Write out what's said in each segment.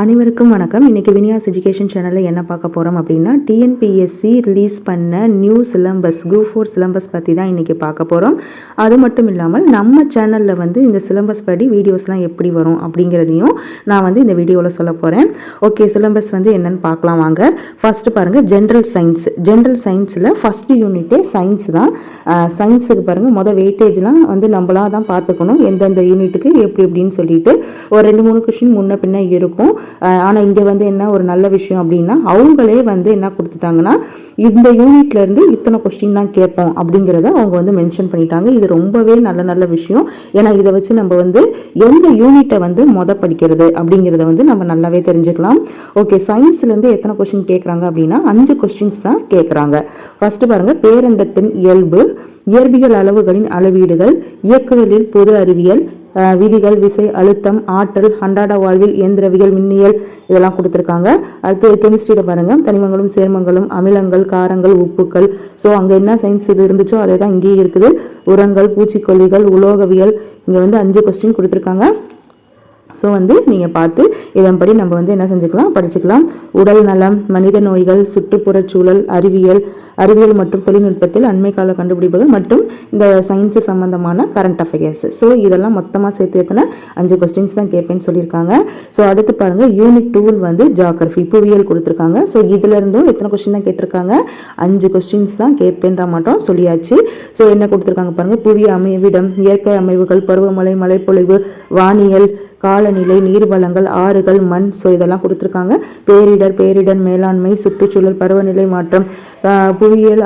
அனைவருக்கும் வணக்கம். இன்றைக்கி வினியாஸ் எஜுகேஷன் சேனலில் என்ன பார்க்க போகிறோம் அப்படின்னா, டிஎன்பிஎஸ்சி ரிலீஸ் பண்ண நியூ சிலம்பஸ் குரூப் 4 சிலம்பஸ் பற்றி தான் இன்றைக்கி பார்க்க போகிறோம். அது மட்டும் இல்லாமல் நம்ம சேனலில் வந்து இந்த சிலம்பஸ் படி வீடியோஸ்லாம் எப்படி வரும் அப்படிங்கிறதையும் நான் வந்து இந்த வீடியோவில் சொல்ல போகிறேன். ஓகே, சிலம்பஸ் வந்து என்னென்னு பார்க்கலாம் வாங்க. ஃபஸ்ட்டு பாருங்கள், ஜென்ரல் சயின்ஸ். ஜென்ரல் சயின்ஸில் ஃபஸ்ட்டு யூனிட்டே சயின்ஸ் தான். சயின்ஸுக்கு பாருங்கள், மொதல் வெயிட்டேஜ்லாம் வந்து நம்மளாக தான் பார்த்துக்கணும், எந்தெந்த யூனிட்டுக்கு எப்படி எப்படின்னு சொல்லிட்டு ஒரு 2-3 கொஷின் முன்ன பின்ன இருக்கும். ஆனால் இங்கே வந்து என்ன ஒரு நல்ல விஷயம் அப்படின்னா, அவங்களே வந்து என்ன கொடுத்துட்டாங்கன்னா, இந்த யூனிட்லேருந்து இத்தனை கொஸ்டின் தான் கேட்போம் அப்படிங்கிறத அவங்க வந்து மென்ஷன் பண்ணிட்டாங்க. இது ரொம்பவே நல்ல விஷயம். ஏன்னா இதை வச்சு நம்ம வந்து எந்த யூனிட்டை வந்து படிக்கிறது அப்படிங்கிறத வந்து நம்ம நல்லாவே தெரிஞ்சுக்கலாம். ஓகே, சயின்ஸ்லேருந்து எத்தனை கொஸ்டின் கேட்குறாங்க அப்படின்னா 5 கொஸ்டின்ஸ் தான் கேட்குறாங்க. ஃபர்ஸ்ட் பாருங்கள், பேரண்டத்தின் இயல்பு, இயற்பியல் அளவுகளின் அளவீடுகள், இயக்கவியலில் பொது அறிவியல், விதிகள், விசை, அழுத்தம், ஆற்றல், அன்றாட வாழ்வில், இயந்திரவியல், மின்னியல் இதெல்லாம் கொடுத்துருக்காங்க. அடுத்து கெமிஸ்ட்ரியில் பாருங்கள், தனிமங்களும் சேர்மங்களும், அமிலங்கள், காரங்கள், உப்புக்கள். ஸோ அங்கே என்ன சயின்ஸ் இது இருந்துச்சோ அதே தான் இங்கேயும் இருக்குது. உரங்கள், பூச்சிக்கொல்லிகள், உலோகவியல். இங்கே வந்து 5 கொஸ்டின் கொடுத்துருக்காங்க. ஸோ வந்து நீங்கள் பார்த்து இதன்படி நம்ம வந்து என்ன செஞ்சுக்கலாம், படிச்சுக்கலாம். உடல் நலம், மனித நோய்கள், சுற்றுப்புறச்சூழல், அறிவியல் மற்றும் தொழில்நுட்பத்தில் அண்மை கால கண்டுபிடிப்புகள் மற்றும் இந்த சயின்ஸு சம்பந்தமான கரண்ட் அஃபேர்ஸ். ஸோ இதெல்லாம் மொத்தமாக சேர்த்து எத்தனை 5 கொஸ்டின்ஸ் தான் கேட்பேன்னு சொல்லியிருக்காங்க. ஸோ அடுத்து பாருங்கள், யூனிட் 2 வந்து ஜியோகிரஃபி, புவியியல் கொடுத்துருக்காங்க. ஸோ இதுலேருந்தும் எத்தனை கொஸ்டின் தான் கேட்டிருக்காங்க, 5 கொஸ்டின்ஸ் தான் கேட்பேன்ற மாட்டோம் சொல்லியாச்சு. ஸோ என்ன கொடுத்துருக்காங்க பாருங்கள், புவி அமைவிடம், இயற்கை அமைவுகள், பருவமழை, மழைப்பொழிவு, வானியல், காலநிலை, நீர்வளங்கள், ஆறுகள், மண். ஸோ இதெல்லாம் கொடுத்துருக்காங்க. பேரிடர் மேலாண்மை, சுற்றுச்சூழல், பருவநிலை மாற்றம், புவியியல்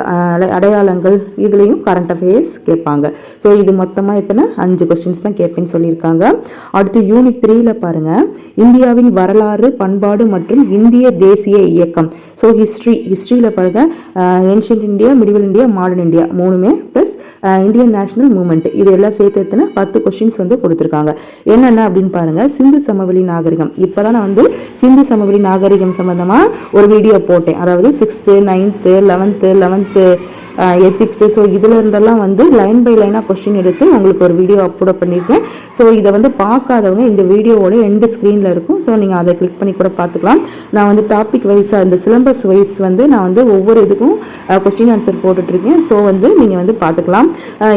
அடையாளங்கள், இதுலேயும் கரண்ட் அஃபேர்ஸ் கேட்பாங்க. ஸோ இது மொத்தமாக எத்தனை 5 கொஸ்டின்ஸ் தான் கேட்பேன்னு சொல்லியிருக்காங்க. அடுத்து யூனிட் 3ல பாருங்கள், இந்தியாவின் வரலாறு, பண்பாடு மற்றும் இந்திய தேசிய இயக்கம். ஸோ ஹிஸ்ட்ரியில் பாருங்கள், ancient India, medieval India, modern India மூணுமே ப்ளஸ் இந்தியன் நேஷனல் மூவ்மெண்ட் இது எல்லாம் சேர்த்து எத்தனை 10 கொஸ்டின்ஸ் வந்து கொடுத்துருக்காங்க. என்னென்ன அப்படின்னு பாருங்கள், சிந்து சமவெளி நாகரிகம். இப்போ தான் நான் வந்து சிந்து சமவெளி நாகரிகம் சம்மந்தமாக ஒரு வீடியோ போட்டேன். அதாவது 6th, 9th, 11th ethics. So இதில் இருந்தெல்லாம் வந்து லைன் பை லைனாக கொஸ்டின் எடுத்து உங்களுக்கு ஒரு வீடியோ அப்லோட் பண்ணியிருக்கேன். ஸோ இதை வந்து பார்க்காதவங்க இந்த வீடியோவோட எண்டு ஸ்க்ரீனில் இருக்கும். ஸோ நீங்கள் அதை கிளிக் பண்ணி கூட பார்த்துக்கலாம். நான் வந்து டாபிக் வைஸாக இந்த சிலம்பஸ் வைஸ் வந்து நான் வந்து ஒவ்வொரு இதுக்கும் கொஸ்டின் ஆன்சர் போட்டுட்ருக்கேன். ஸோ வந்து நீங்கள் வந்து பார்த்துக்கலாம்.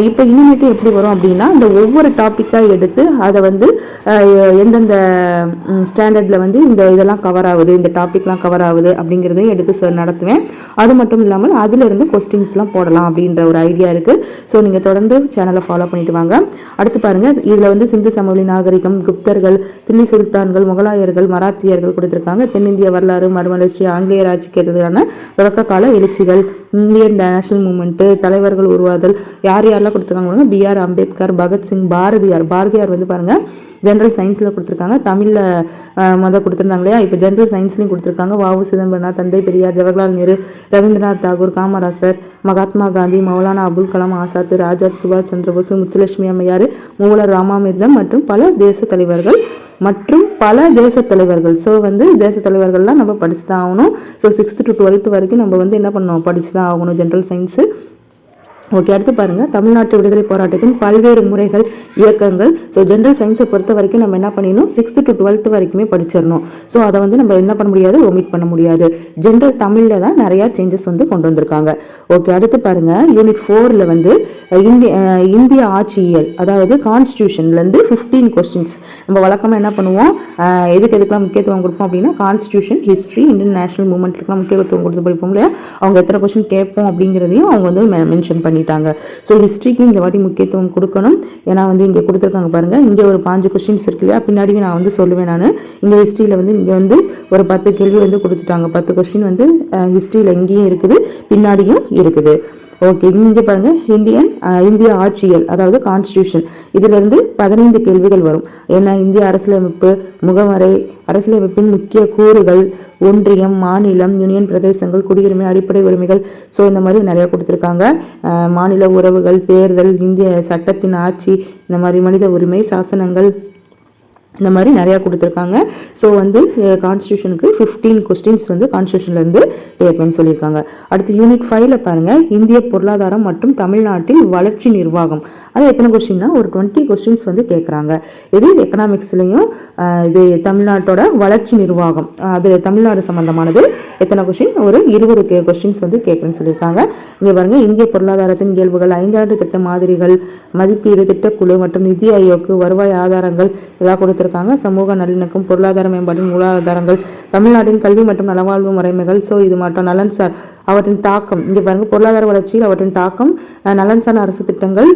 இப்போ இனிமேட்டு எப்படி வரும் அப்படின்னா, இந்த ஒவ்வொரு டாப்பிக்காக எடுத்து அதை வந்து எந்தெந்த ஸ்டாண்டர்டில் வந்து இந்த இதெல்லாம் கவர் ஆகுது, இந்த டாப்பிக்லாம் கவர் ஆகுது அப்படிங்கிறதையும் எடுத்து நடத்துவேன். அது மட்டும் இல்லாமல் அதிலிருந்து கொஸ்டின்ஸ்லாம் போடலாம் அப்படின்ற ஒரு ஐடியா இருக்குது. ஸோ நீங்கள் தொடர்ந்து சேனலை ஃபாலோ பண்ணிட்டு வாங்க. அடுத்து பாருங்கள், இதில் வந்து சிந்து சமவெளி நாகரிகம், குப்தர்கள், தில்லி சுல்தான்கள், முகலாயர்கள், மராத்தியர்கள் கொடுத்துருக்காங்க. தென்னிந்திய வரலாறு, மறுமலர்ச்சி, ஆங்கிலேயர் ஆட்சிக்கு எதிரான தொடக்க கால எழுச்சிகள், இந்தியன் நேஷனல் மூவ்மெண்ட்டு, தலைவர்கள் உருவாதல், யாரெல்லாம் கொடுத்துருக்காங்க, B.R. அம்பேத்கர், பகத்சிங், பாரதியார் வந்து பாருங்கள் ஜென்ரல் சயின்ஸில் கொடுத்துருக்காங்க. தமிழில் கொடுத்துருந்தாங்க இல்லையா, இப்போ ஜென்ரல் சயின்ஸ்லையும் கொடுத்துருக்காங்க. வ.உ. சிதம்பரனார், தந்தை பெரியார், ஜவஹர்லால் நேரு, ரவீந்திரநாத் தாகூர், காமராசர், மகாத்மா காந்தி, மௌலானா அபுல் கலாம் ஆசாத், ராஜா சுபாஷ் சந்திரபோஸ், முத்துலட்சுமி அம்மையார், மூலர் ராமாமிர்தம் மற்றும் பல தேச தலைவர்கள். ஸோ வந்து தேச தலைவர்கள்லாம் நம்ம படிச்சு தான் ஆகணும். ஸோ 6th to 12th வரைக்கும் நம்ம வந்து என்ன பண்ணணும், படிச்சு தான் ஆகணும் ஜென்ரல் சயின்ஸு. ஓகே, அடுத்து பாருங்கள், தமிழ்நாட்டு விடுதலை போராட்டத்தின் பல்வேறு முறைகள், இயக்கங்கள். ஸோ ஜென்ரல் சயின்ஸை பொறுத்த வரைக்கும் நம்ம என்ன பண்ணிடணும், 6th to 12th வரைக்குமே படிச்சிடணும். ஸோ அதை வந்து நம்ம என்ன பண்ண முடியாது, ஒமிட் பண்ண முடியாது. ஜென்ரல் தமிழில் தான் நிறையா சேஞ்சஸ் வந்து கொண்டு வந்திருக்காங்க. ஓகே, அடுத்து பாருங்கள், யூனிட் 4ல் வந்து இந்திய ஆட்சியியல், அதாவது கான்ஸ்டியூஷன்லேருந்து 15 கொஸ்டின்ஸ். நம்ம வழக்கமாக என்ன பண்ணுவோம், எதுக்கெல்லாம் முக்கியத்துவம் கொடுப்போம் அப்படின்னா, கான்ஸ்டியூஷன், ஹிஸ்ட்ரி, இந்தியன் நேஷனல் மூவ்மெண்ட்டுக்குலாம் முக்கியத்துவம் கொடுத்து படிப்போம் இல்லையா. அவங்க எத்தனை கொஸ்டின் கேட்போம் அப்படிங்கிறதையும் அவங்க வந்து மென்ஷன் பண்ணிட்டாங்க. ஸோ ஹிஸ்ட்ரிக்கு இந்த வாட்டி முக்கியத்துவம் கொடுக்கணும். ஏன்னா வந்து இங்கே கொடுத்துருக்காங்க பாருங்கள், இங்கே ஒரு 5 கொஸ்டின்ஸ் இருக்கு இல்லையா, பின்னாடி நான் வந்து சொல்லுவேன். நான் இங்கே ஹிஸ்ட்ரியில் வந்து இங்கே வந்து ஒரு 10 கேள்வி வந்து கொடுத்துட்டாங்க. 10 கொஸ்டின் வந்து ஹிஸ்ட்ரியில் இங்கேயும் இருக்குது, பின்னாடியும் இருக்குது. ஓகே, இங்கே பாருங்கள், இந்திய ஆட்சியல், அதாவது கான்ஸ்டியூஷன், இதிலிருந்து 15 கேள்விகள் வரும். ஏன்னா இந்திய அரசியலமைப்பு, முகவரை, அரசியலமைப்பின் முக்கிய கூறுகள், ஒன்றியம், மாநிலம், யூனியன் பிரதேசங்கள், குடியுரிமை, அடிப்படை உரிமைகள். ஸோ இந்த மாதிரி நிறையா கொடுத்துருக்காங்க. மாநில உறவுகள், தேர்தல், இந்திய சட்டத்தின் ஆட்சி, இந்த மாதிரி மனித உரிமை, சாசனங்கள், இந்த மாதிரி நிறையா கொடுத்துருக்காங்க. ஸோ வந்து கான்ஸ்டியூஷனுக்கு 15 கொஸ்டின்ஸ் வந்து கான்ஸ்டியூஷன்லேருந்து கேட்பேன்னு சொல்லியிருக்காங்க. அடுத்து யூனிட் 5ல் பாருங்கள், இந்திய பொருளாதாரம் மற்றும் தமிழ்நாட்டில் வளர்ச்சி நிர்வாகம். அது எத்தனை கொஸ்டின்னா ஒரு 20 கொஸ்டின்ஸ் வந்து கேட்குறாங்க. இது எக்கனாமிக்ஸ்லையும் இது தமிழ்நாட்டோட வளர்ச்சி நிர்வாகம், அது தமிழ்நாடு சம்மந்தமானது. எத்தனை கொஸ்டின்? ஒரு 20 கொஸ்டின்ஸ் வந்து கேட்குறேன்னு சொல்லியிருக்காங்க. இங்கே பாருங்கள், இந்திய பொருளாதாரத்தின் இயல்புகள், 5 ஆண்டு திட்ட மாதிரிகள், மதிப்பீடு, திட்டக்குழு மற்றும் நிதி ஆயோக்கு, வருவாய் ஆதாரங்கள் இதெல்லாம் கொடுத்துருக்காங்க. சமூக நல்லிணக்கம், பொருளாதார மேம்பாட்டின் மூலாதாரங்கள், தமிழ்நாட்டின் கல்வி மற்றும் நலவாழ்வு முறைமைகள். ஸோ இது மட்டும் நலன் சார் அவற்றின் தாக்கம். இங்கே பாருங்கள், பொருளாதார வளர்ச்சியில் அவற்றின் தாக்கம், நலன் சார் அரசு திட்டங்கள்,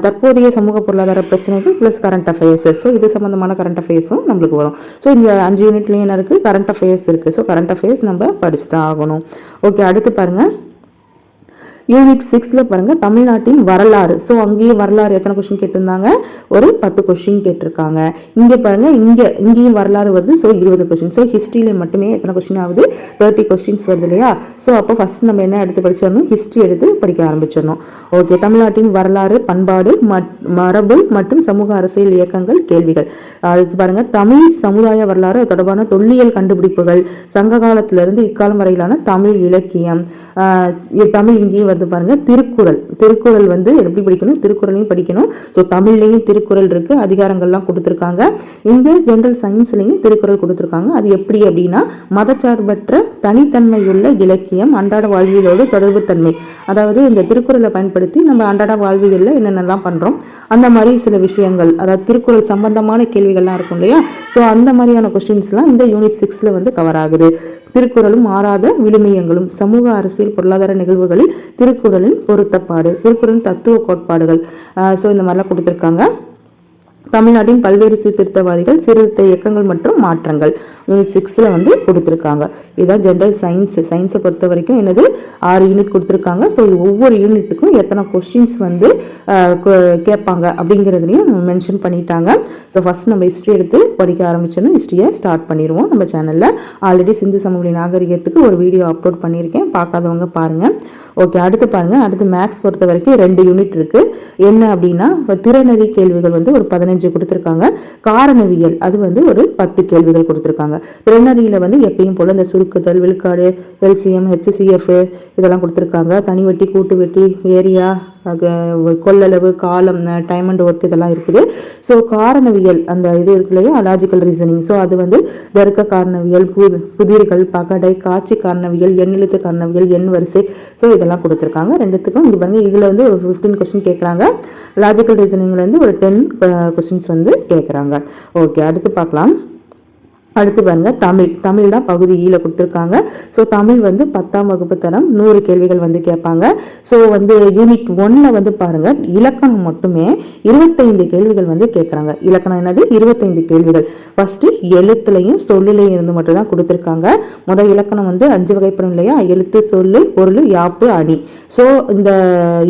தற்போதைய சமூக பொருளாதார பிரச்சனைகள் ப்ளஸ் கரண்ட் அஃபேர்ஸ். ஸோ இது சம்மந்தமான கரண்ட் அஃபேர்ஸும் நம்மளுக்கு வரும். ஸோ இந்த 5 யூனிட்லேயும் என்ன இருக்குது? கரண்ட் அஃபேர்ஸ் இருக்குது. ஸோ கரண்ட் அஃபேர்ஸ் நம்ம படிச்சு தான் ஆகணும். ஓகே, அடுத்து பாருங்கள், யூனிட் 6ல் பாருங்கள், தமிழ்நாட்டின் வரலாறு. ஸோ அங்கேயும் வரலாறு எத்தனை கொஸ்டின் கேட்டிருந்தாங்க? ஒரு 10 கொஸ்டின் கேட்டிருக்காங்க. இங்கே பாருங்கள், இங்கேயும் வரலாறு வருது. So 20 question. ஸோ ஹிஸ்ட்ரியில் மட்டுமே எத்தனை கொஸ்டின் ஆகுது? 30 கொஸ்டின்ஸ் வருது இல்லையா? ஸோ அப்போ ஃபஸ்ட் நம்ம என்ன எடுத்து படிச்சிடணும்? ஹிஸ்ட்ரி எடுத்து படிக்க ஆரம்பிச்சிடணும். ஓகே, தமிழ்நாட்டின் வரலாறு, பண்பாடு, மரபு மற்றும் சமூக அரசியல் இயக்கங்கள், கேள்விகள். அடுத்து பாருங்கள், தமிழ் சமுதாய வரலாறு தொடர்பான தொல்லியல் கண்டுபிடிப்புகள், சங்க காலத்திலிருந்து இக்காலம் வரையிலான தமிழ் இலக்கியம். தமிழ் இங்கேயும் வருது பாருங்க, திருக்குறள் வந்து எப்படி படிக்கணும்? திருக்குறளையும் படிக்கணும். ஸோ தமிழ்லையும் திருக்குறள் இருக்கு, அதிகாரங்கள்லாம் கொடுத்துருக்காங்க. இங்க ஜெனரல் சயின்ஸ்லையும் திருக்குறள் கொடுத்துருக்காங்க. அது எப்படி அப்படின்னா, மதச்சார்பற்ற தனித்தன்மையுள்ள இலக்கியம், அன்றாட வாழ்வியலோடு தொடர்பு தன்மை. அதாவது இந்த திருக்குறளை பயன்படுத்தி நம்ம அன்றாட வாழ்வியலில் என்னென்னலாம் பண்றோம் அந்த மாதிரி சில விஷயங்கள், அதாவது திருக்குறள் சம்பந்தமான கேள்விகள்லாம் இருக்கும் இல்லையா? ஸோ அந்த மாதிரியான கொஸ்டின்ஸ்லாம் இந்த யூனிட் 6ல் வந்து கவர் ஆகுது. திருக்குறளும் மாறாத விழுமியங்களும், சமூக அரசியல் பொருளாதார நிகழ்வுகளில் திருக்குறளின் பொருத்தப்பாடு, திருக்குறளின் தத்துவ கோட்பாடுகள். ஸோ இந்த மாதிரிலாம் கொடுத்துருக்காங்க. தமிழ்நாட்டின் பல்வேறு சீர்திருத்தவாதிகள், சீர்திருத்த இயக்கங்கள் மற்றும் மாற்றங்கள் யூனிட் 6ல் வந்து கொடுத்துருக்காங்க. இதுதான் ஜென்ரல் சயின்ஸை பொறுத்த வரைக்கும் என்னது 6 யூனிட் கொடுத்துருக்காங்க. ஸோ ஒவ்வொரு யூனிட்டுக்கும் எத்தனை கொஸ்டின்ஸ் வந்து கேட்பாங்க அப்படிங்கிறதுலையும் மென்ஷன் பண்ணிட்டாங்க. ஸோ ஃபர்ஸ்ட் நம்ம ஹிஸ்ட்ரி எடுத்து படிக்க ஆரம்பிச்சோன்னா ஹிஸ்ட்ரியை ஸ்டார்ட் பண்ணிடுவோம். நம்ம சேனலில் ஆல்ரெடி சிந்து சமவெளி நாகரிகத்துக்கு ஒரு வீடியோ அப்லோட் பண்ணியிருக்கேன், பார்க்காதவங்க பாருங்கள். ஓகே, அடுத்து பாருங்கள், அடுத்து மேக்ஸ் பொறுத்த வரைக்கும் 2 யூனிட் இருக்குது. என்ன அப்படின்னா, திறனறி கேள்விகள் வந்து ஒரு 15 கொடுத்துருக்காங்க. காரணவியல் அது வந்து ஒரு 10 கேள்விகள் கொடுத்துருக்காங்க. திறனறியில வந்து எப்பயும் போல இந்த சுருக்குதல், விழுக்காடு, எல்சிஎம், HCF இதெல்லாம் கொடுத்துருக்காங்க. தனி வெட்டி, கூட்டு வெட்டி, ஏரியா, கொள்ளளவு, காலம், டைம் அண்ட் ஒர்க் இதெல்லாம் இருக்குது. ஸோ காரணவியல் அந்த இது இருக்கு இல்லையா, லாஜிக்கல் ரீசனிங். ஸோ அது வந்து தர்க்க காரணவியல், புதிர்கள், பகடை, காட்சி காரணவியல், எண்ணெழுத்து காரணவியல், எண் வரிசை. ஸோ இதெல்லாம் கொடுத்துருக்காங்க ரெண்டுத்துக்கும். இங்கே பாருங்க, இதில் வந்து ஒரு 15 கொஸ்டின் கேட்குறாங்க. லாஜிக்கல் ரீசனிங்லேருந்து ஒரு 10 கொஸ்டின்ஸ் வந்து கேட்குறாங்க. ஓகே, அடுத்து பார்க்கலாம். அடுத்து பாருங்க, தமிழ் தான் பகுதி ஈல கொடுத்துருக்காங்க. ஸோ தமிழ் வந்து 10ஆம் வகுப்பு தரம் 100 கேள்விகள் வந்து கேட்பாங்க. ஸோ வந்து யூனிட் 1ல் வந்து பாருங்க, இலக்கணம் மட்டுமே 25 கேள்விகள் வந்து கேட்குறாங்க. இலக்கணம் என்னது? 25 கேள்விகள். ஃபர்ஸ்ட் எழுத்துலையும் சொல்லுலையும் இருந்து மட்டும் தான் கொடுத்துருக்காங்க. முதல் இலக்கணம் வந்து 5 வகைப்படும் இல்லையா, எழுத்து, சொல்லு, பொருள், யாப்பு, அணி. ஸோ இந்த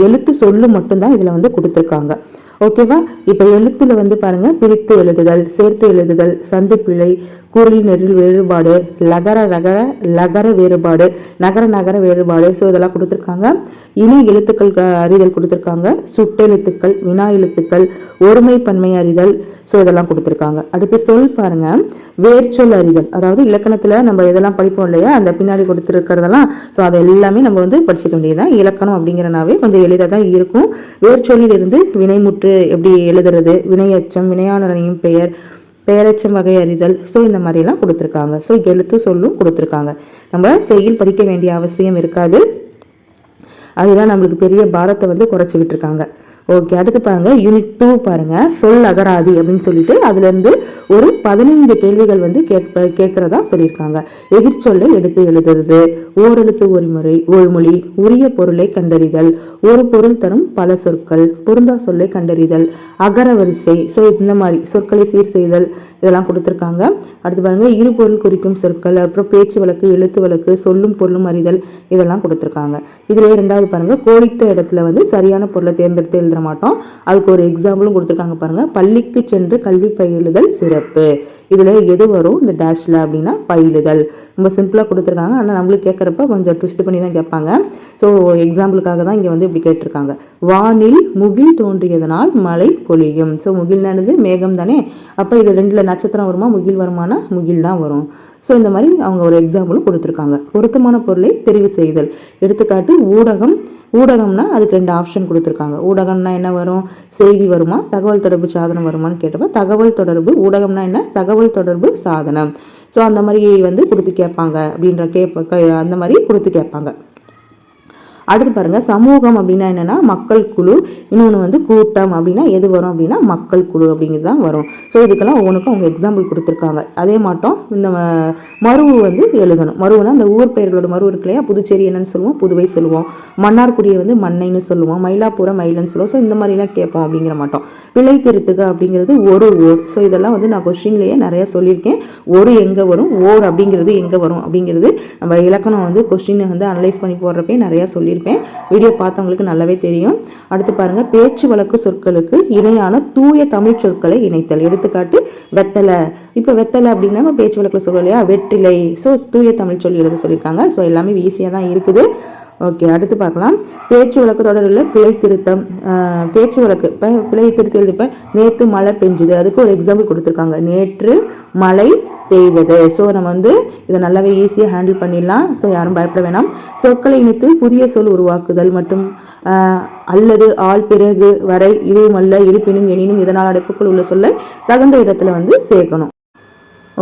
எழுத்து சொல்லு மட்டும்தான் இதில் வந்து கொடுத்துருக்காங்க. ஓகேவா? இப்போ எழுத்துல வந்து பாருங்க, பிரித்து எழுதுதல், சேர்த்து எழுதுதல், சந்திப்பிழை, குரல் நெறில் வேறுபாடு, லகர வேறுபாடு, நகர வேறுபாடு. ஸோ இதெல்லாம் கொடுத்துருக்காங்க. இணை எழுத்துக்கள் அறிதல் கொடுத்துருக்காங்க. சுட்டெழுத்துக்கள், வினா எழுத்துக்கள், ஒருமை பன்மை அறிதல். ஸோ இதெல்லாம் கொடுத்துருக்காங்க. அடுத்து சொல் பாருங்க, வேர்ச்சொல் அறிதல். அதாவது இலக்கணத்துல நம்ம இதெல்லாம் படிப்போம் இல்லையா, அந்த பின்னாடி கொடுத்துருக்கிறதெல்லாம். ஸோ அதை எல்லாமே நம்ம வந்து படிச்சுக்க வேண்டியதுதான். இலக்கணம் அப்படிங்கிறனாவே கொஞ்சம் எளிதாக தான் இருக்கும். வேர்ச்சொல்லில் இருந்து வினைமுற்று எப்படி எழுதுறது, வினையச்சம், வினையாளரையும் பெயரச்சம் வகை அறிதல். ஸோ இந்த மாதிரிலாம் கொடுத்துருக்காங்க. ஸோ எழுத்து சொல்லும் கொடுத்துருக்காங்க. நம்ம செய்யுள் படிக்க வேண்டிய அவசியம் இருக்காது. அதுதான் நம்மளுக்கு பெரிய பாரத்தை வந்து குறைச்சி விட்டுருக்காங்க. ஓகே, அடுத்து பாருங்க, யூனிட் 2 பாருங்க, சொல் அகராதி அப்படின்னு சொல்லிட்டு அதுல இருந்து ஒரு 15 கேள்விகள் வந்து கேட்கறதா சொல்லியிருக்காங்க. எதிர்ச்சொல்லை எடுத்து எழுதுறது, ஓரெழுத்து ஒருமொழி, உரிய பொருளை கண்டறிதல், ஒரு பொருள் தரும் பல சொற்கள், பொருந்தா சொல்லை கண்டறிதல், அகர வரிசை. ஸோ இந்த மாதிரி சொற்களை சீர் செய்தல் இதெல்லாம் கொடுத்துருக்காங்க. அடுத்து பாருங்க, இரு பொருள் குறிக்கும் சொற்கள், அப்புறம் பேச்சு வழக்கு, எழுத்து வழக்கு, சொல்லும் பொருளும் அறிதல் இதெல்லாம் கொடுத்துருக்காங்க. இதுல 2வது பாருங்க, கோடிட்ட இடத்துல வந்து சரியான பொருளை தேர்ந்தெடுத்து எழுத மாட்டோம். அதுக்கு ஒரு எக்ஸாம்பிளும் கொடுத்துருக்காங்க பாருங்க. பள்ளிக்கு சென்று கல்வி பயிலுதல் சிறப்பு. இதுல எது வரும் இந்த டேஷ்ல அப்படின்னா பயிலுதல். ரொம்ப சிம்பிளா கொடுத்துருக்காங்க. ஆனால் நம்மளுக்கு கேட்கறப்ப கொஞ்சம் ட்விஸ்ட் பண்ணி தான் கேட்பாங்க. ஸோ எக்ஸாம்பிளுக்காக தான் இங்க வந்து இப்படி கேட்டிருக்காங்க. வானில் முகில் தோன்றியதனால் மழை பொழியும். ஸோ முகில்னானது மேகம் தானே. அப்போ இது 2ல நட்சத்திரம் வருமா முகில் வருமானா முகில் தான் வரும். ஸோ இந்த மாதிரி அவங்க ஒரு எக்ஸாம்பிளும் கொடுத்துருக்காங்க. பொருத்தமான பொருளை தெரிவு செய்தல். எடுத்துக்காட்டு ஊடகம். ஊடகம்னா அதுக்கு 2 ஆப்ஷன் கொடுத்துருக்காங்க. ஊடகம்னா என்ன வரும்? செய்தி வருமா தகவல் தொடர்பு சாதனம் வருமானு கேட்டப்ப தகவல் தொடர்பு. ஊடகம்னா என்ன? தகவல் தொடர்பு சாதனம். ஸோ அந்த மாதிரி வந்து கொடுத்து கேட்பாங்க அப்படின்ற அந்த மாதிரி கொடுத்து கேட்பாங்க. அடுத்து பாருங்க, சமூகம் அப்படின்னா என்னன்னா மக்கள் குழு. இன்னொன்று வந்து கூட்டம் அப்படின்னா எது வரும் அப்படின்னா மக்கள் குழு அப்படிங்கிறது தான் வரும். ஸோ இதுக்கெல்லாம் ஒவ்வொன்றுக்கும் அவங்க எக்ஸாம்பிள் கொடுத்துருக்காங்க. அதே மாட்டோம் இந்த மருவு வந்து எழுதணும். மருவுனா அந்த ஊர் பெயர்களோட மருவு இருக்கு இல்லையா? புதுச்சேரி என்னன்னு சொல்லுவோம், புதுவை சொல்லுவோம். மன்னார்குடியை வந்து மண்ணைன்னு சொல்லுவோம், மயிலாப்பூரை மயிலன்னு சொல்லுவோம். ஸோ இந்த மாதிரிலாம் கேட்போம் அப்படிங்கிற மாட்டோம். விலை திருத்துக அப்படிங்கிறது ஒரு ஓர். ஸோ இதெல்லாம் வந்து நான் கொஸ்டின்லேயே நிறைய சொல்லியிருக்கேன். ஒரு எங்கே வரும், ஓர் அப்படிங்கிறது எங்கே வரும் அப்படிங்கிறது நம்ம இலக்கணம் வந்து கொஸ்டின் வந்து அனலைஸ் பண்ணி போடுறப்பே நிறையா சொல்லியிருக்கேன். வீடியோ பார்த்தவங்களுக்கு நல்லாவே தெரியும். அடுத்து பாருங்க, பேச்சு வழக்கு சொற்களுக்கு இணையான தூய தமிழ் சொற்களை இணைத்தல். எடுத்துக்காட்டு வெத்தலை. இப்போ வெத்தலை அப்படின்னா நம்ம பேச்சு வழக்கில் சொல்லுவோம் இல்லையா? வெற்றிலை. ஸோ தூய தமிழ் சொல் எழுத சொல்லியிருக்காங்க. ஸோ எல்லாமே ஈஸியாக தான் இருக்குது. ஓகே, அடுத்து பார்க்கலாம். பேச்சு வழக்கு தொடரில் பிழை திருத்தம். பேச்சு வழக்கு இப்போ பிழை திருத்தி எழுதிப்ப நேற்று மழை பெஞ்சுது, அதுக்கு ஒரு எக்ஸாம்பிள் கொடுத்துருக்காங்க. நேற்று மழை பெய்தது. ஸோ நம்ம வந்து இதை நல்லாவே ஈஸியாக ஹேண்டில் பண்ணிடலாம். ஸோ யாரும் பயப்பட வேணாம். சொற்களை இணைத்து புதிய சொல் உருவாக்குதல் மற்றும் அல்லது ஆள் பிறகு வரை இதுவுமல்ல இருப்பினும் எனினும் இதனால் அடைப்புக்குள் உள்ள சொல்லை தகுந்த இடத்துல வந்து சேர்க்கணும்.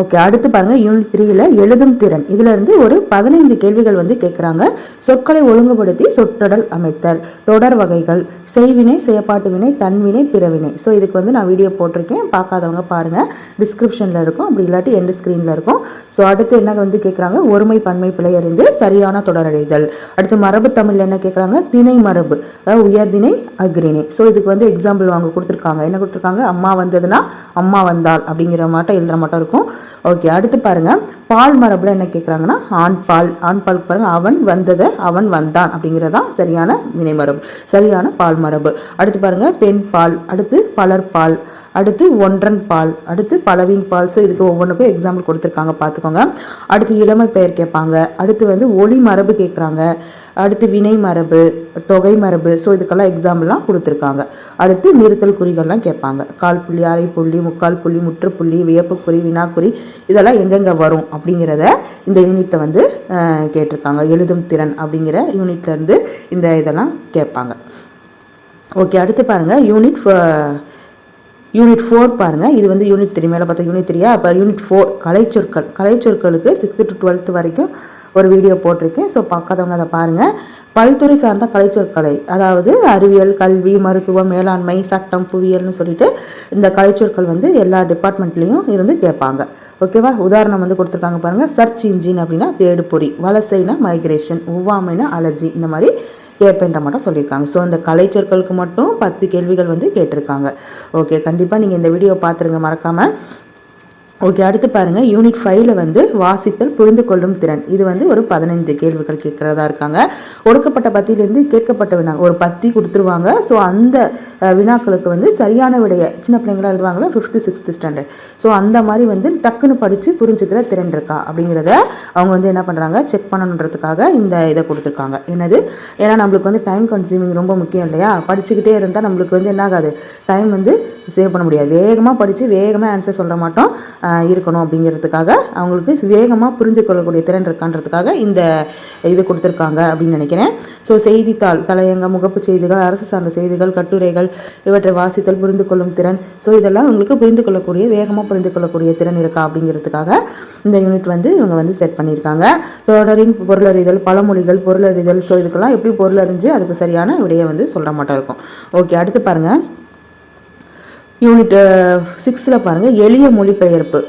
ஓகே, அடுத்து பாருங்க, யூனிட் 3ல எழுதும் திறன். இதுல இருந்து ஒரு 15 கேள்விகள் வந்து கேட்குறாங்க. சொற்களை ஒழுங்குபடுத்தி சொற்றொடர் அமைத்தல், தொடர் வகைகள், செய்வினை, செயற்பாட்டு வினை, தன்வினை, பிறவினை. ஸோ இதுக்கு வந்து நான் வீடியோ போட்டிருக்கேன், பார்க்காதவங்க பாருங்க, டிஸ்கிரிப்ஷன்ல இருக்கும், அப்படி இல்லாட்டி எண்ட் ஸ்க்ரீன்ல இருக்கும். ஸோ அடுத்து என்ன வந்து கேட்குறாங்க? ஒருமை பன்மை பிழை அறிந்து சரியான தொடரடைதல். அடுத்து மரபு தமிழ்ல என்ன கேட்குறாங்க? திணை மரபு, அதாவது உயர்திணை அக்ரிணை. ஸோ இதுக்கு வந்து எக்ஸாம்பிள் அவங்க கொடுத்துருக்காங்க. என்ன கொடுத்துருக்காங்க? அம்மா வந்ததுன்னா அம்மா வந்தாள் அப்படிங்கிற மாட்டம் எழுதுற மாட்டம் இருக்கும். ஓகே, அடுத்து பாருங்க, பால் மரபுல என்ன கேட்குறாங்கன்னா ஆண் பால். ஆண் பாலுக்கு பாருங்க, அவன் வந்ததை அவன் வந்தான் அப்படிங்கிறதான் சரியான வினை மரபு, சரியான பால் மரபு. அடுத்து பாருங்க, பெண் பால். அடுத்து பலர் பால். அடுத்து ஒன்றன் பால். அடுத்து பலவின் பால். ஸோ இதுக்கு ஒவ்வொன்றுக்கும் எக்ஸாம்பிள் கொடுத்துருக்காங்க, பார்த்துக்கோங்க. அடுத்து இளமை பெயர் கேட்பாங்க. அடுத்து வந்து ஒளி மரபு கேட்குறாங்க. அடுத்து வினை மரபு, தொகை மரபு. ஸோ இதுக்கெல்லாம் எக்ஸாம்பிள்லாம் கொடுத்துருக்காங்க. அடுத்து நிறுத்தல் குறிகள்லாம் கேட்பாங்க. கால் புள்ளி, அரை புள்ளி, முக்கால் புள்ளி, முற்றுப்புள்ளி, வியப்புக்குறி, வினாக்குறி, இதெல்லாம் எங்கெங்கே வரும் அப்படிங்கிறத இந்த யூனிட்டை வந்து கேட்டிருக்காங்க. எழுதும் திறன் அப்படிங்கிற யூனிட்ல இருந்து இந்த இதெல்லாம் கேட்பாங்க. ஓகே, அடுத்து பாருங்க, யூனிட் 4 பாருங்க. இது வந்து யூனிட் 3 மேலே பார்த்தா யூனிட் 3. அப்போ யூனிட் 4 கலைச்சொற்கள். கலைச்சொற்களுக்கு 6th to 12th வரைக்கும் ஒரு வீடியோ போட்டிருக்கேன். ஸோ பார்க்காதவங்க அதை பாருங்கள். பல்துறை சார்ந்த கலைச்சொற்களை, அதாவது அறிவியல், கல்வி, மருத்துவம், மேலாண்மை, சட்டம், புவியியல்னு சொல்லிட்டு இந்த கலைச்சொற்கள் வந்து எல்லா டிபார்ட்மெண்ட்லேயும் இருந்து கேட்பாங்க. ஓகேவா? உதாரணம் வந்து கொடுத்துருக்காங்க பாருங்கள். சர்ச் இன்ஜின் அப்படின்னா தேடுபொறி, வலசைனா மைக்ரேஷன், ஒவ்வாமைனா அலர்ஜி, இந்த மாதிரி கேட்பேன்ற மட்டும் சொல்லியிருக்காங்க. ஸோ இந்த கலைச்சொற்களுக்கு மட்டும் 10 கேள்விகள் வந்து கேட்டிருக்காங்க. ஓகே, கண்டிப்பாக நீங்கள் இந்த வீடியோ பார்த்துருங்க மறக்காமல். ஓகே, அடுத்து பாருங்கள், யூனிட் 5ல் வந்து வாசித்தல் புரிந்து கொள்ளும் திறன். இது வந்து ஒரு 15 கேள்விகள் கேட்குறதா இருக்காங்க. ஒடுக்கப்பட்ட பத்தியிலேருந்து கேட்கப்பட்ட வினா ஒரு பத்தி கொடுத்துருவாங்க. ஸோ அந்த வினாக்களுக்கு வந்து சரியான விடைய சின்ன பிள்ளைங்களாம் எழுதுவாங்களா 5th 6th ஸ்டாண்டர்ட். ஸோ அந்த மாதிரி வந்து டக்குன்னு படித்து புரிஞ்சுக்கிற திறன் இருக்கா அப்படிங்கிறத அவங்க வந்து என்ன பண்ணுறாங்க, செக் பண்ணணுன்றதுக்காக இந்த இதை கொடுத்துருக்காங்க. என்னது, ஏன்னா நம்மளுக்கு வந்து டைம் கன்சியூமிங் ரொம்ப முக்கியம் இல்லையா? படிச்சுக்கிட்டே இருந்தால் நம்மளுக்கு வந்து என்ன ஆகாது, டைம் வந்து சேவ் பண்ண முடியாது. வேகமாக படித்து வேகமாக ஆன்சர் சொல்கிற மாட்டோம் இருக்கணும் அப்படிங்கிறதுக்காக, அவங்களுக்கு வேகமாக புரிஞ்சு கொள்ளக்கூடிய திறன் இருக்கான்றதுக்காக இந்த இது கொடுத்துருக்காங்க அப்படின்னு நினைக்கிறேன். ஸோ செய்தித்தாள், தலையங்க, முகப்பு செய்திகள், அரசு சார்ந்த செய்திகள், கட்டுரைகள், இவற்றை வாசித்தல் புரிந்து கொள்ளும் திறன். ஸோ இதெல்லாம் உங்களுக்கு புரிந்து கொள்ளக்கூடிய, வேகமாக புரிந்து கொள்ளக்கூடிய திறன் இருக்கா அப்படிங்கிறதுக்காக இந்த யூனிட் வந்து இவங்க வந்து செட் பண்ணியிருக்காங்க. தொடரின் பொருளறிதல், பழமொழிகள், பொருளறிதல். ஸோ இதுக்கெல்லாம் எப்படி பொருள் அறிஞ்சு அதுக்கு சரியான விடையை வந்து சொல்கிற மாட்டோம் இருக்கும். ஓகே, அடுத்து பாருங்கள், யூனிட் 6ல் பாருங்கள், எளிய மொழிபெயர்ப்பு.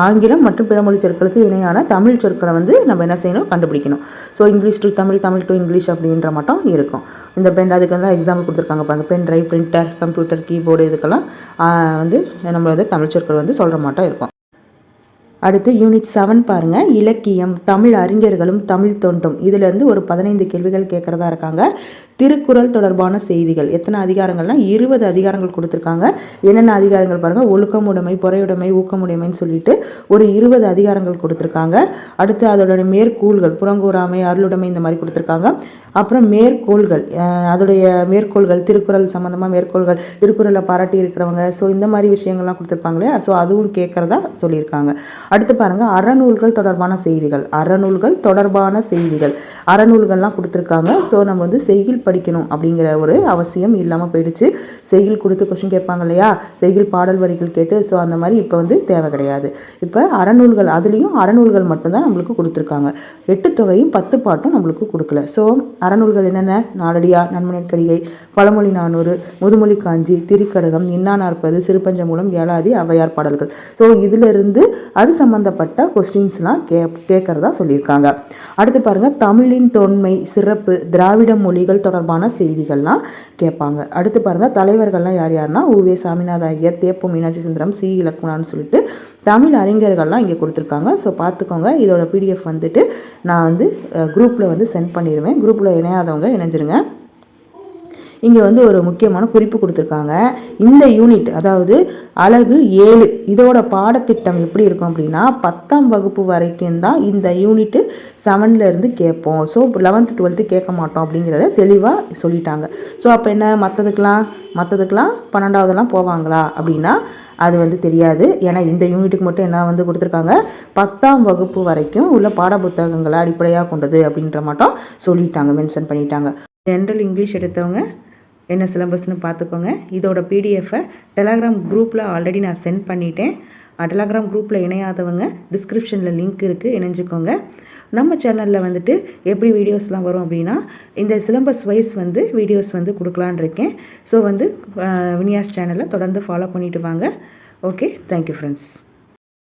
ஆங்கிலம் மற்றும் பிற மொழி சொற்களுக்கு இணையான தமிழ் சொற்களை வந்து நம்ம என்ன செய்யணும், கண்டுபிடிக்கணும். So English to Tamil, Tamil to English அப்படின்ற மட்டும் இருக்கும். இந்த பென், அதுக்கு வந்து எக்ஸாம்பிள் கொடுத்துருக்காங்க பாருங்கள். Pen drive, printer, computer, keyboard, இதுக்கெல்லாம் வந்து நம்ம வந்து தமிழ் சொற்கள் வந்து சொல்கிற மாட்டோம் இருக்கும். அடுத்து யூனிட் 7 பாருங்கள், இலக்கியம், தமிழ் அறிஞர்களும் தமிழ் தொண்டும். இதிலேருந்து ஒரு 15 கேள்விகள் கேட்குறதா இருக்காங்க. திருக்குறள் தொடர்பான செய்திகள் எத்தனை அதிகாரங்கள்னால் 20 அதிகாரங்கள் கொடுத்துருக்காங்க. என்னென்ன அதிகாரங்கள் பாருங்கள், ஒழுக்கமுடைமை, பொறையுடைமை, ஊக்கமுடைமைன்னு சொல்லிட்டு ஒரு 20 அதிகாரங்கள் கொடுத்துருக்காங்க. அடுத்து அதோட மேற்கோள்கள், புறங்கூறாமை, அருளுடைமை இந்த மாதிரி கொடுத்துருக்காங்க. அப்புறம் மேற்கோள்கள், அதோடைய மேற்கோள்கள், திருக்குறள் சம்மந்தமாக மேற்கோள்கள், திருக்குறளை பாராட்டி இருக்கிறவங்க, ஸோ இந்த மாதிரி விஷயங்கள்லாம் கொடுத்துருப்பாங்க இல்லையா, ஸோ அதுவும் கேட்குறதா சொல்லியிருக்காங்க. அடுத்து பாருங்கள், அறநூல்கள் தொடர்பான செய்திகள், அறநூல்கள் தொடர்பான செய்திகள், அறநூல்கள்லாம் கொடுத்துருக்காங்க. ஸோ நம்ம வந்து செய்யுள் படிக்கணும் அப்படிங்கிற ஒரு அவசியம் இல்லாமல் போயிடுச்சு. செய்யுள் கொடுத்து கொஸ்டின் கேட்பாங்க இல்லையா, செய்யுள் பாடல் வரிகள் கேட்டு, ஸோ அந்த மாதிரி இப்போ வந்து தேவை கிடையாது. இப்போ அறநூல்கள், அதுலேயும் அறநூல்கள் மட்டும்தான் நம்மளுக்கு கொடுத்துருக்காங்க. 8 தொகையும் 10 பாட்டும் நம்மளுக்கு கொடுக்கல. ஸோ அறநூல்கள் என்னென்ன, நாலடியார், நன்மணிக்கடிகை, பழமொழி 400, முதுமொழி காஞ்சி, திரிக்கடகம், இன்னா 40, சிறுபஞ்சமூலம், ஏலாதி, ஔவையார் பாடல்கள். ஸோ இதிலிருந்து அது சம்மந்தப்பட்ட கொஸ்டின்ஸ்லாம் கேட்கறதா சொல்லியிருக்காங்க. அடுத்து பாருங்கள், தமிழின் தொன்மை, சிறப்பு, திராவிட மொழிகள் தொடர்பான செய்திகள்லாம் கேட்பாங்க. அடுத்து பாருங்கள், தலைவர்கள்லாம் யார் யாருன்னா உவே சாமிநாத ஐயர், தேப்ப மீனாட்சி சுந்தரம், சி இலக்குனான்னு சொல்லிட்டு தமிழ் அறிஞர்கள்லாம் இங்கே கொடுத்துருக்காங்க. ஸோ பார்த்துக்கோங்க. இதோட PDF வந்துட்டு நான் வந்து குரூப்பில் வந்து சென்ட் பண்ணிடுவேன். குரூப்பில் இணையாதவங்க இணைஞ்சிருங்க. இங்கே வந்து ஒரு முக்கியமான குறிப்பு கொடுத்துருக்காங்க. இந்த யூனிட், அதாவது அலகு 7, இதோட பாடத்திட்டம் எப்படி இருக்கும் அப்படின்னா 10ஆம் வகுப்பு வரைக்கும் தான் இந்த யூனிட்டு 7லேருந்து கேட்போம். ஸோ 11th 12th கேட்க மாட்டோம் அப்படிங்கிறத தெளிவாக சொல்லிட்டாங்க. ஸோ அப்போ என்ன, மற்றதுக்கெலாம் 12வதுலாம் போவாங்களா அப்படின்னா அது வந்து தெரியாது. ஏன்னா இந்த யூனிட்டுக்கு மட்டும் என்ன வந்து கொடுத்துருக்காங்க, 10ஆம் வகுப்பு வரைக்கும் உள்ள பாட புத்தகங்களை அடிப்படையாக கொண்டது அப்படின்ற மட்டும் சொல்லிட்டாங்க, மென்ஷன் பண்ணிட்டாங்க. ஜென்ரல் இங்கிலீஷ் எடுத்தவங்க என்ன சிலபஸ்னு பார்த்துக்கோங்க. இதோட PDF-ஐ டெலகிராம் குரூப்பில் ஆல்ரெடி நான் சென்ட் பண்ணிட்டேன். டெலகிராம் குரூப்பில் இணையாதவங்க டிஸ்கிரிப்ஷனில் லிங்க் இருக்குது, இணைஞ்சிக்கோங்க. நம்ம சேனலில் வந்துட்டு எப்படி வீடியோஸ்லாம் வரும் அப்படின்னா இந்த சிலபஸ் வைஸ் வந்து வீடியோஸ் வந்து கொடுக்கலான் இருக்கேன். ஸோ வந்து வினியாஸ் சேனலை தொடர்ந்து ஃபாலோ பண்ணிவிட்டு வாங்க. Okay, thank you friends.